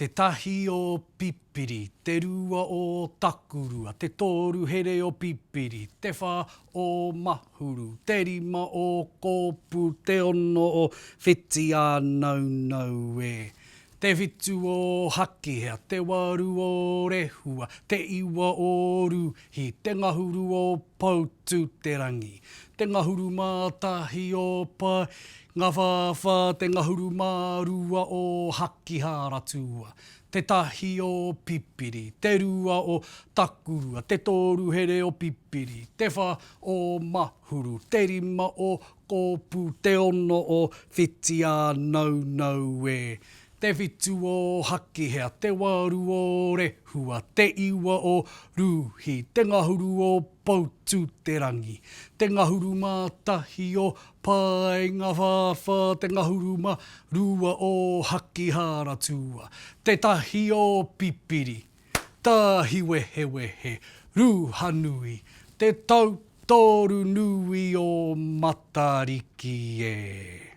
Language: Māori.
Te tahi o pipiri, te rua o takurua, te toru here o pipiri, te wha o mahuru, te rima o kōpū, te ono o whiti ānaunau e. Te whitu o hakihea, te waru o rehua, te iwa o ruhi, te ngahuru o pautu te rangi. Te ngahuru mātahi o pai, ngā whawha, te ngahuru mārua o hakihara tua. Te tahi o pipiri, te rua o takurua, te toru here o pipiri, te wha o mahuru, te rima o kōpū, te ono o whiti ānaunau e. Te whitu o hakihea, te waru o rehua, te iwa o ruhi, te ngahuru o pautu te rangi. Te ngahuru mātahi o pai, ngā whawha, te ngahuru rua o hakihara tua. Te tahi o pipiri, tahi wehe wehe, ruha nui, te tautoru nui o Matariki e.